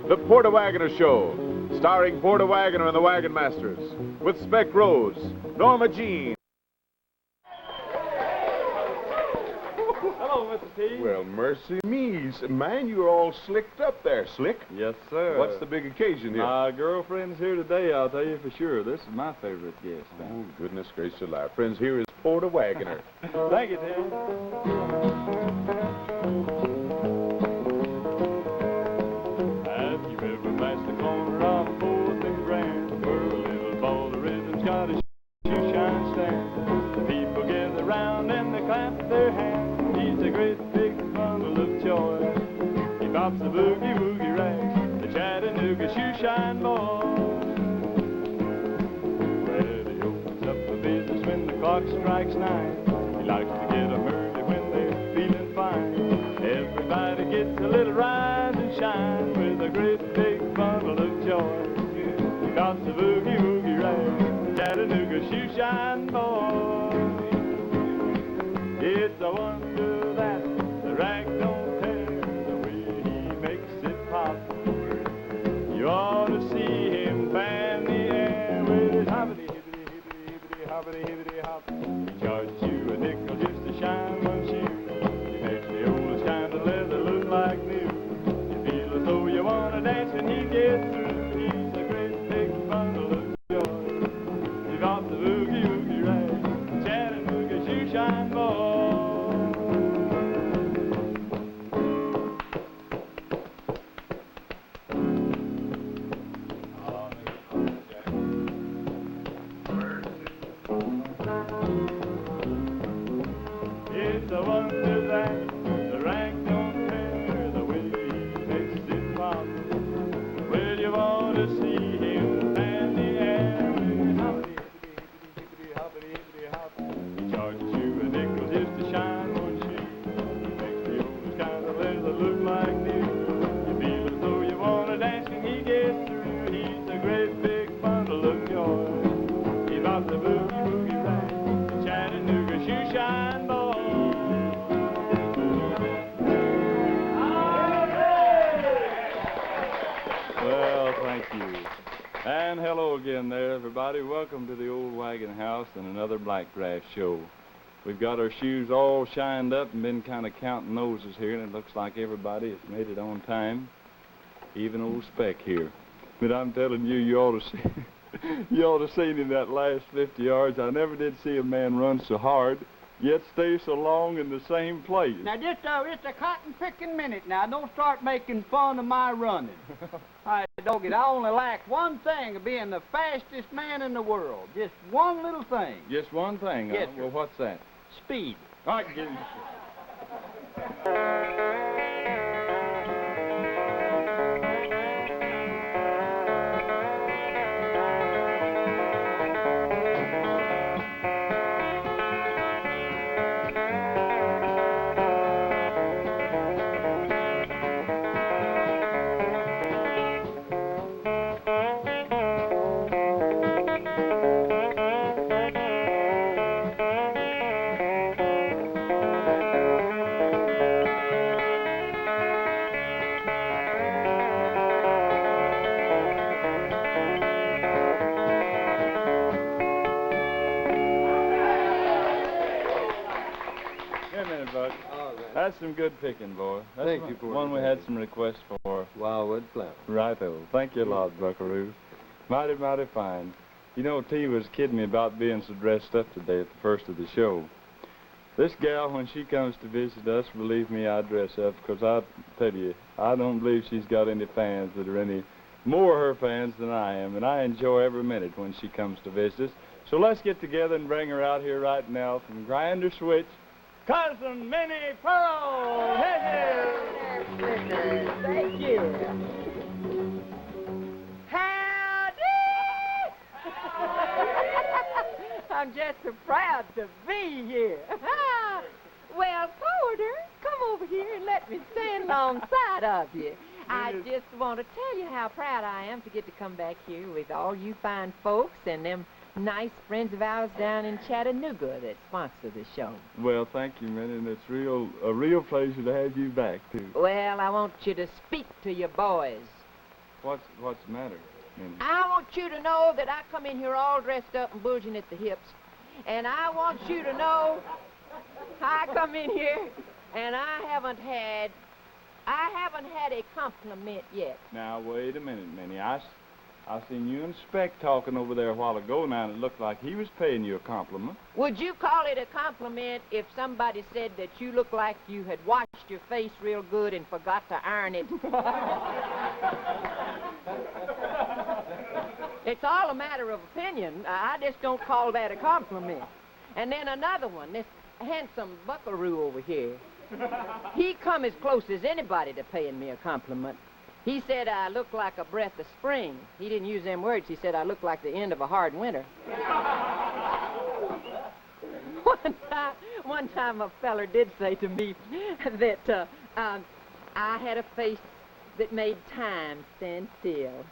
The Porter Wagoner Show, starring Porter Wagoner and the Wagon Masters, with Speck, Rhodes, Norma Jean. Hello, Mr. T. Well, mercy me. Man, you're all slicked up there, Slick. Yes, sir. What's the big occasion here? My girlfriend's here today, I'll tell you for sure. This is my favorite guest. Oh, goodness gracious alive. Friends, here is Porter Wagoner. Thank you, Tim. Have you ever matched the corner of 4th and Grand, where a little ball of rhythm's got a shoe shine stand? The people gather round and they clap their hands. He's a great big bundle of joy. He bops the boogie woogie rag, the Chattanooga shoe shine boy. Well, he opens up a business when the clock strikes 9. He likes to get 'em early when they're feeling fine. Everybody gets a little rise and shine with a great big bundle of joy. He bops the boogie woogie rag, the Chattanooga shoe shine boy. It's a wonder that the rag don't tear the way he makes it pop. You ought to see him fan the air with his hoppity hippity hippity hippity hoppity hippity hop. He charges you a nickel just to shine one shoe. He makes the oldest kind of leather look like new. You feel as though you want to dance when he gets through. He's a great big bundle of joy. He got the boogie woogie rag, Chattanooga shoe shine boy. It's a wonder that the rag don't tear the way he makes it pop. Well, you ought to see him fan the air with hoppity hippity hoppity hippity hop. He charges you a nickel just to shine one shoe. He makes the oldest kind of leather look like new. You feel as though you want to dance when he gets through. He's a great big bundle of joy. He bops the boogie woogie rag, the Chattanooga shoe shine boy. Well, thank you. And hello again there, everybody. Welcome to the old wagon house and another Blackgrass show. We've got our shoes all shined up and been kind of counting noses here, and it looks like everybody has made it on time, even old Speck here. But I'm telling you, you ought to see, you ought to seen in that last 50 yards. I never did see a man run so hard, yet stay so long in the same place. Now, just a cotton-picking minute now. Don't start making fun of my running. All right, doggy, I only lack one thing of being the fastest man in the world. Just one little thing. Just one thing, Yes, huh? sir. Well, what's that? Speed. All right, get him. Here a minute, Buck. All right. That's some good picking, boy. That's Thank you for one it, we had Daddy. some requests for. Wildwood flower. Righto. Thank you a lot, Buckaroo. Mighty, mighty fine. You know, T was kidding me about being so dressed up today at the first of the show. This gal, when she comes to visit us, believe me, I dress up, because I tell you, I don't believe she's got any fans that are any more her fans than I am, and I enjoy every minute when she comes to visit us. So let's get together and bring her out here right now from Grinder Switch, Cousin Minnie Pearl. Hey, Thank you. Howdy! I'm just so proud to be here. Well, Porter, come over here and let me stand alongside of you. I just want to tell you how proud I am to get to come back here with all you fine folks and them nice friends of ours down in Chattanooga that sponsor the show. well, thank you, Minnie, and it's a real pleasure to have you back, too. Well, I want you to speak to your boys. What's the matter, Minnie? I want you to know that I come in here all dressed up and bulging at the hips. And I want you to know I come in here and I haven't had a compliment yet. Now, wait a minute, Minnie. I seen you and Speck talking over there a while ago now, and it looked like he was paying you a compliment. Would you call it a compliment if somebody said that you look like you had washed your face real good and forgot to iron it? It's all a matter of opinion. I just don't call that a compliment. And then another one, this handsome buckaroo over here. He come as close as anybody to paying me a compliment. He said I look like a breath of spring. He didn't use them words. He said I look like the end of a hard winter. One time a feller did say to me that I had a face that made time stand still.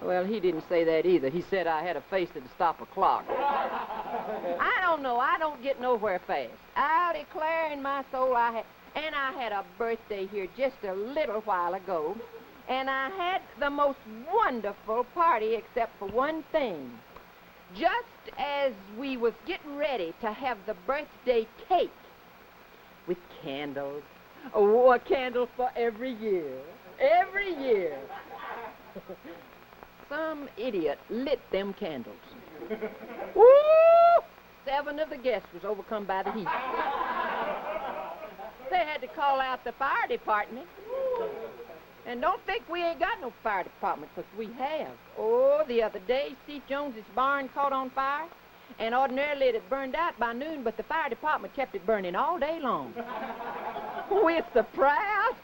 Well, he didn't say that either. He said I had a face that'd stop a clock. I don't know. I don't get nowhere fast. I'll declare in my soul I had a birthday here just a little while ago, and I had the most wonderful party except for one thing. Just as we was getting ready to have the birthday cake with candles. Oh, a candle for every year. Every year. Some idiot lit them candles. Woo! 7 of the guests was overcome by the heat. They had to call out the fire department. And don't think we ain't got no fire department, 'cause we have. Oh, the other day, Steve Jones's barn caught on fire, and ordinarily it had burned out by noon, but the fire department kept it burning all day long. We're so proud.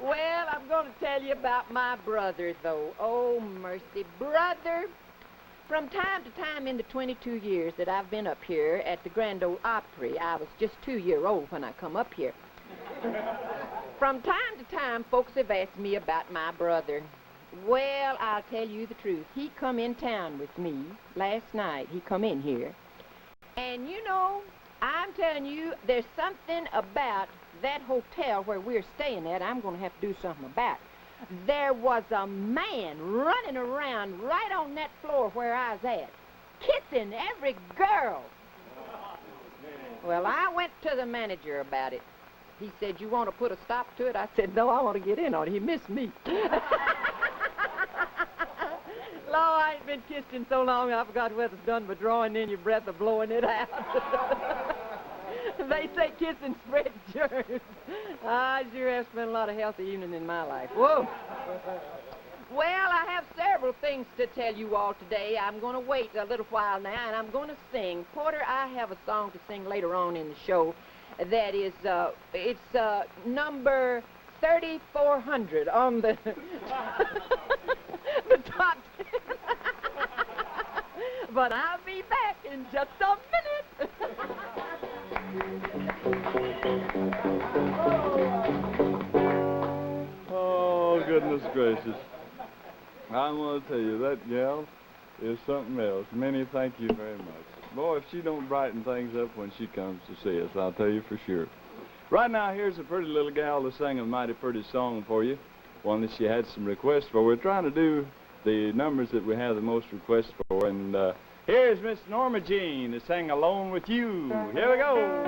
Well, I'm going to tell you about my brother, though. Oh, mercy, brother. From time to time in the 22 years that I've been up here at the Grand Ole Opry, I was just 2 years old when I come up here. From time to time, folks have asked me about my brother. Well, I'll tell you the truth. He come in town with me last night. He come in here. And, you know, I'm telling you, there's something about that hotel where we're staying at I'm going to have to do something about. There was a man running around right on that floor where I was at, kissing every girl. Well, I went to the manager about it. He said, "You want to put a stop to it?" I said, "No, I want to get in on it." He missed me. Lord, I ain't been kissed in so long, I forgot whether it's done by drawing in your breath or blowing it out. They say kissing spreads germs. I sure have spent a lot of healthy evenings in my life. Whoa. Well, I have several things to tell you all today. I'm going to wait a little while now, and I'm going to sing. Porter, I have a song to sing later on in the show that is, it's number 3,400 on the, the top 10. But I'll be back in just a minute. Oh, goodness gracious. I want to tell you, that gal is something else. Minnie, thank you very much. Boy, if she don't brighten things up when she comes to see us, I'll tell you for sure. Right now, here's a pretty little gal that sang a mighty pretty song for you, one that she had some requests for. We're trying to do the numbers that we have the most requests for, and here's Miss Norma Jean to sing Alone With You. Here we go.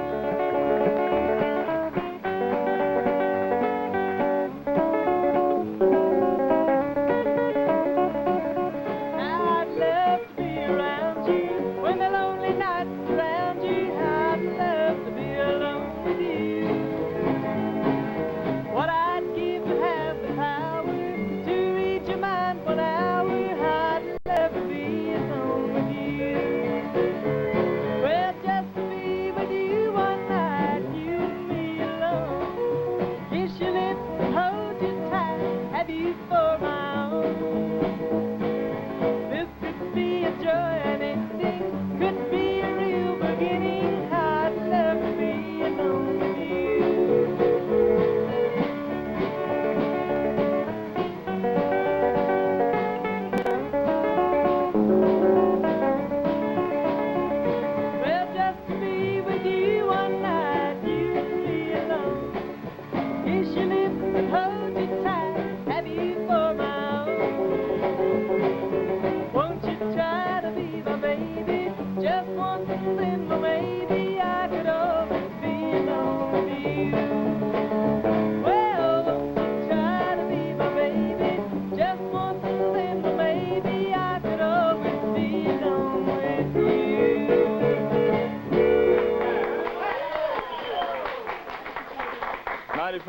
Hold you tight, have you for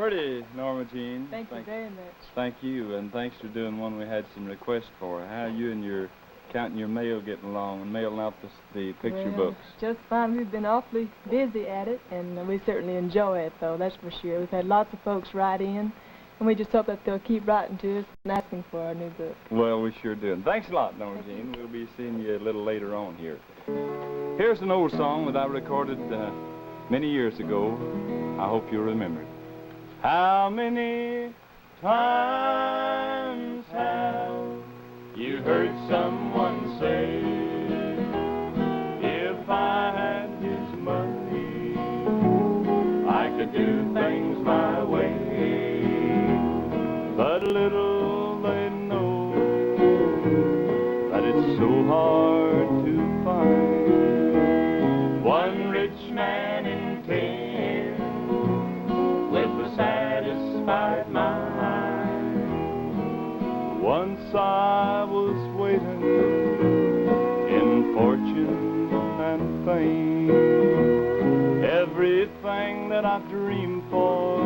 pretty, Norma Jean. Thank you very much. Thank you, and thanks for doing one we had some requests for. How you and your counting your mail getting along and mailing out the picture Well, books? just fine. We've been awfully busy at it, and we certainly enjoy it, though, that's for sure. We've had lots of folks write in, and we just hope that they'll keep writing to us and asking for our new book. Well, we sure do. And thanks a lot, Norma Jean. We'll be seeing you a little later on here. Here's an old song that I recorded many years ago. I hope you'll remember it. How many times have you heard someone say, if I had his money, I could do things my way. But little they know that it's so hard to find one rich man in 10 with a satisfied mind. Once I was waiting in fortune and fame, everything that I dreamed for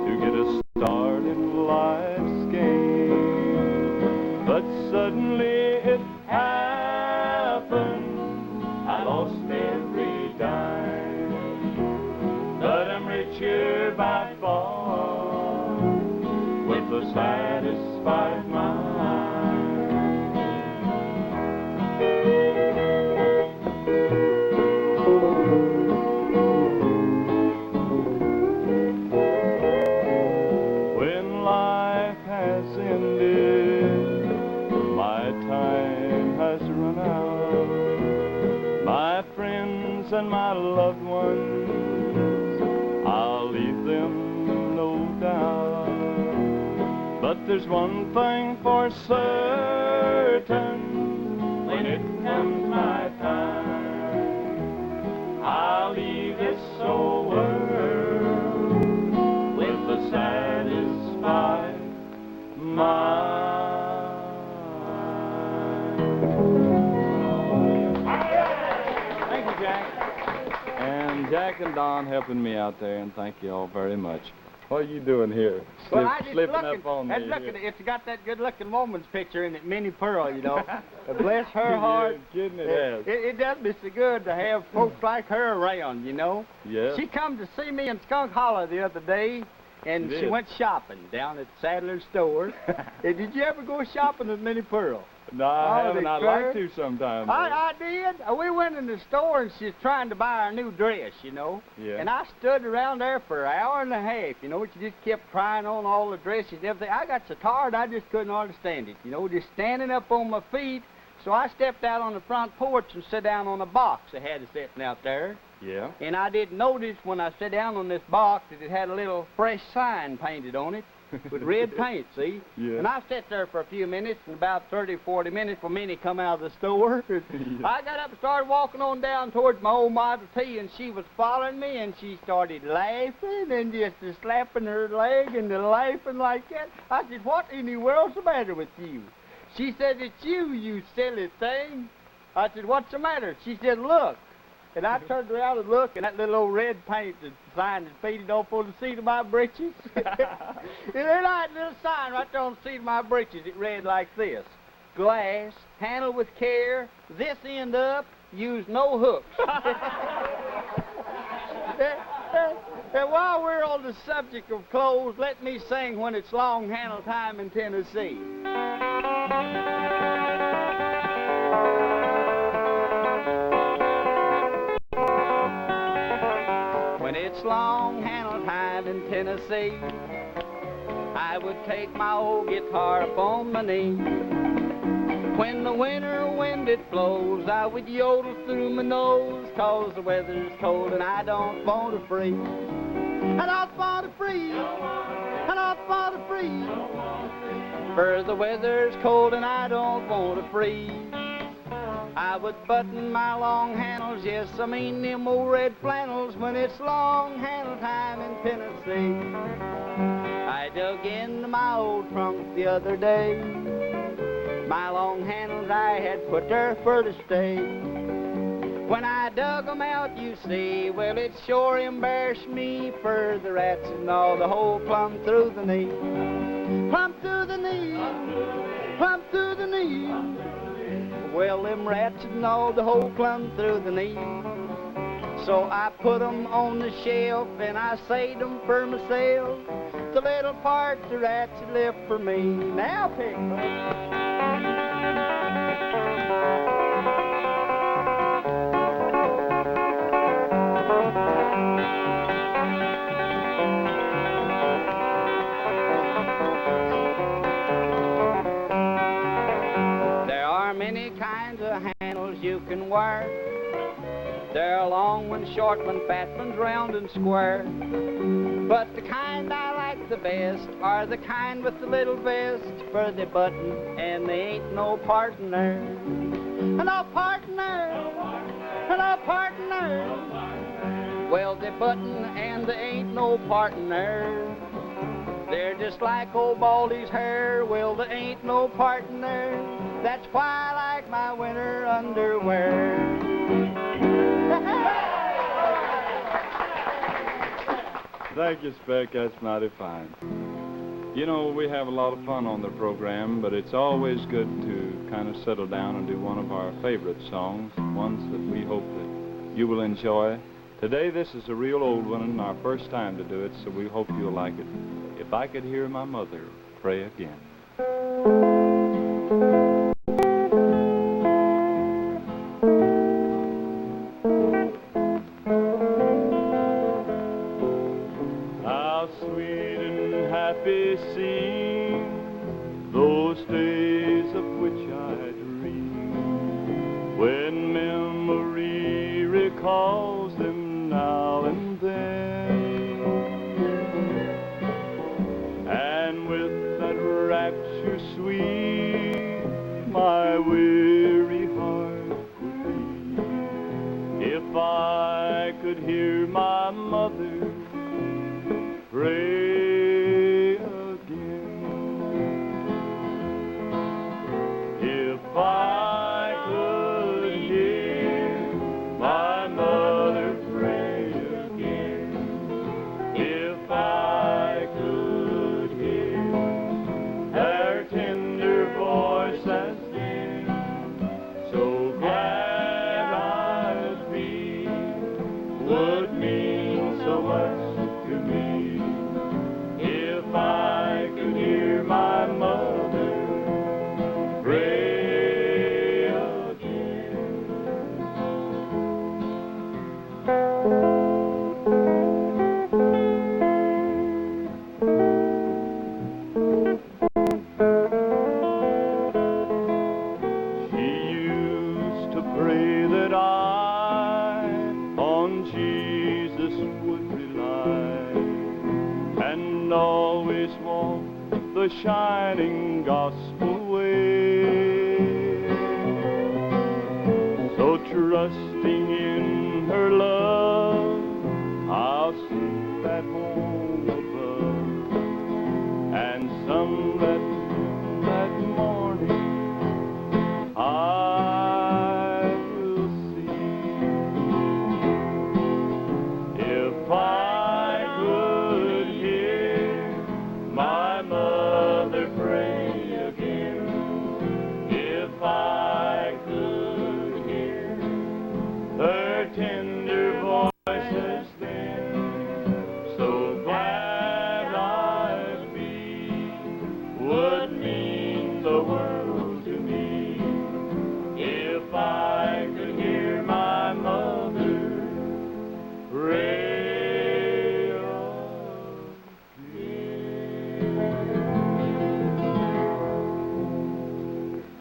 to get a start in life's game. But suddenly it happened, I lost every dime, but I'm richer by far with a satisfied mind. When life has ended, my time has run out, my friends and my loved ones, I'll leave them no doubt. But there's one thing for certain, when it comes my time, I'll leave this old world with a satisfied mind. Thank you, Jack. And Jack and Don helping me out there, and thank you all very much. What are you doing here? Well, I just Slipping looking. up on me That's looking. here. It's got that good-looking woman's picture in it, Minnie Pearl, you know. Bless her heart. You're kidding, it has. It does me so good to have folks like her around, you know. Yeah. She come to see me in Skunk Hollow the other day, and She she did. went shopping down at Sadler's store. Did you ever go shopping with Minnie Pearl? No, I Oh, haven't. I'd declare. like to sometime. I did. We went in the store, and she's trying to buy her new dress, you know. Yeah. And I stood around there for an hour and a half, you know. She just kept trying on all the dresses and everything. I got so tired, I just couldn't understand it, you know, just standing up on my feet. So I stepped out on the front porch and sat down on a box they had sitting out there. Yeah. And I didn't notice when I sat down on this box that it had a little fresh sign painted on it with red paint, see? Yeah. And I sat there for a few minutes, and about 30, 40 minutes for Minnie come out of the store. I got up and started walking on down towards my old Model T, and she was following me, and she started laughing and just slapping her leg and laughing like that. I said, what in the world's the matter with you? She said, it's you, you silly thing. I said, what's the matter? She said, look. And I turned around and looked, and that little old red paint sign is faded off on the seat of my breeches. And then I had a little sign right there on the seat of my breeches. It read like this: glass, handle with care, this end up, use no hooks. And while we're on the subject of clothes, let me sing When It's Long Handle Time in Tennessee. When it's long handle time in Tennessee, I would take my old guitar up on my knee. When the winter wind it blows, I would yodel through my nose, 'cause the weather's cold and I don't want to freeze. I don't want to freeze. I don't want to freeze. For the weather's cold and I don't want to freeze. I would button my long handles, yes, I mean them old red flannels, when it's long handle time in Tennessee. I dug into my old trunk the other day. My long handles I had put there for to stay. When I dug 'em out, you see, well, it sure embarrassed me, for the rats and all the hole plumb through the knee. Plumb through the knee, plumb through the knee. Well, them rats and all the hole plumb through the knee. So I put 'em on the shelf and I saved 'em for myself. The little part the rats had left for me. Now pick. There are many kinds of handles you can wear. There are long ones, short ones, fat ones, round and square. But the kind I like the best are the kind with the little vest for the button, and they ain't no partner. No partner, no partner. Well, the button and they ain't no partner. They're just like old Baldy's hair. Well, there ain't no partner. That's why I like my winter underwear. Thank you, Speck. That's mighty fine. You know, we have a lot of fun on the program, but it's always good to kind of settle down and do one of our favorite songs, ones that we hope that you will enjoy. Today, this is a real old one and our first time to do it, so we hope you'll like it. If I Could Hear My Mother Pray Again. How sweet and happy seem those days of which I dream, when memory recalls them now and then, and with that rapture sweet my weary heart would beat. If I could hear my mother pray again, if I could hear my mother pray again, if I could hear her tender voice as then, so glad I'd be, would mean so much to me. If I could hear my mother pray again. She used to pray that I on Jesus would rely, and always walk the shining gospel way. So trusting in her love, I'll sleep at home above, and some that morning I will see. If I could hear my mother pray again, if I could hear her tender voices then, so glad I'd be, would mean the world to me. If I could hear my mother pray again.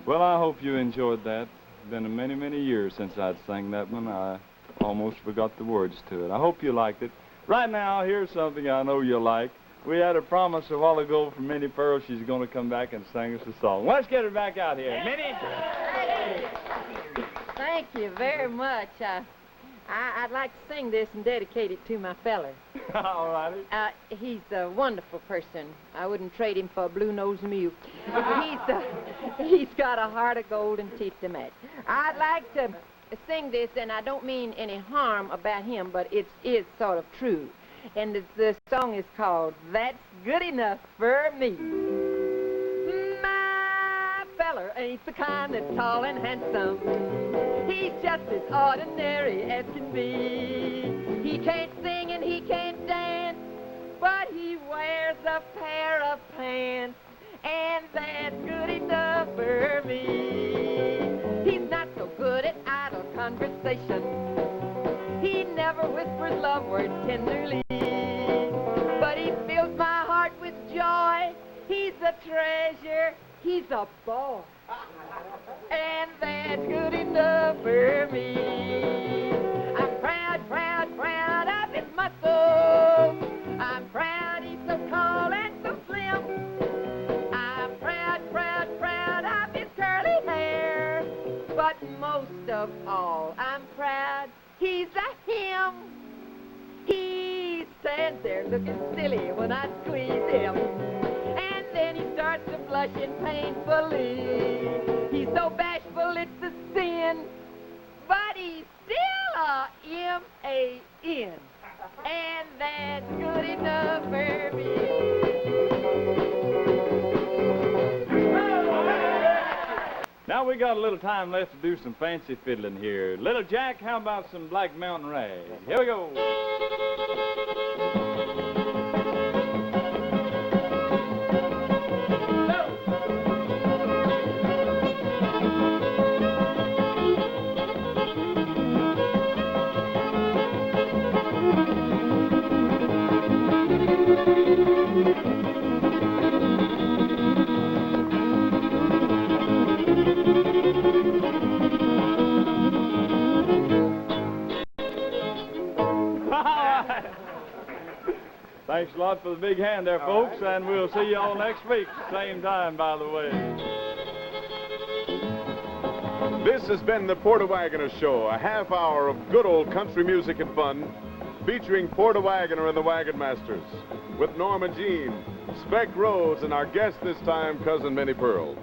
Well, I hope you enjoyed that. It's been many, many years since I'd sang that one. I almost forgot the words to it. I hope you liked it. Right now, here's something I know you'll like. We had a promise a while ago from Minnie Pearl. She's going to come back and sing us a song. Let's get her back out here. Minnie? Thank you very much. I'd like to sing this and dedicate it to my feller. All righty. He's a wonderful person. I wouldn't trade him for a blue-nosed mule. He's got a heart of gold and teeth to match. I'd like to sing this, and I don't mean any harm about him, but it is sort of true. And the song is called That's Good Enough for Me. My feller ain't the kind that's tall and handsome. He's just as ordinary as can be. He can't sing and he can't dance, but he wears a pair of pants, and that's good enough for me. He's not so good at idle conversation. He never whispers love words tenderly, but he fills my heart with joy. He's a treasure, he's a boy, and that's good enough for me. I'm proud, proud, proud of his muscles. I'm proud he's so tall and so slim. I'm proud, proud, proud of his curly hair. But most of all, I'm proud he's a him. He stands there looking silly when I squeeze him, and then he starts to blushing painfully. He's so bashful it's a sin, but he's still a M-A-N, and that's good enough for me. Now we got a little time left to do some fancy fiddling here. Little Jack, how about some Black Mountain Rag? Here we go. Thanks a lot for the big hand there, folks, and we'll see you all next week, same time, by the way. This has been the Porter Wagoner Show, a half hour of good old country music and fun, featuring Porter Wagoner and the Wagon Masters, with Norma Jean, Speck Rhodes, and our guest this time, Cousin Minnie Pearl.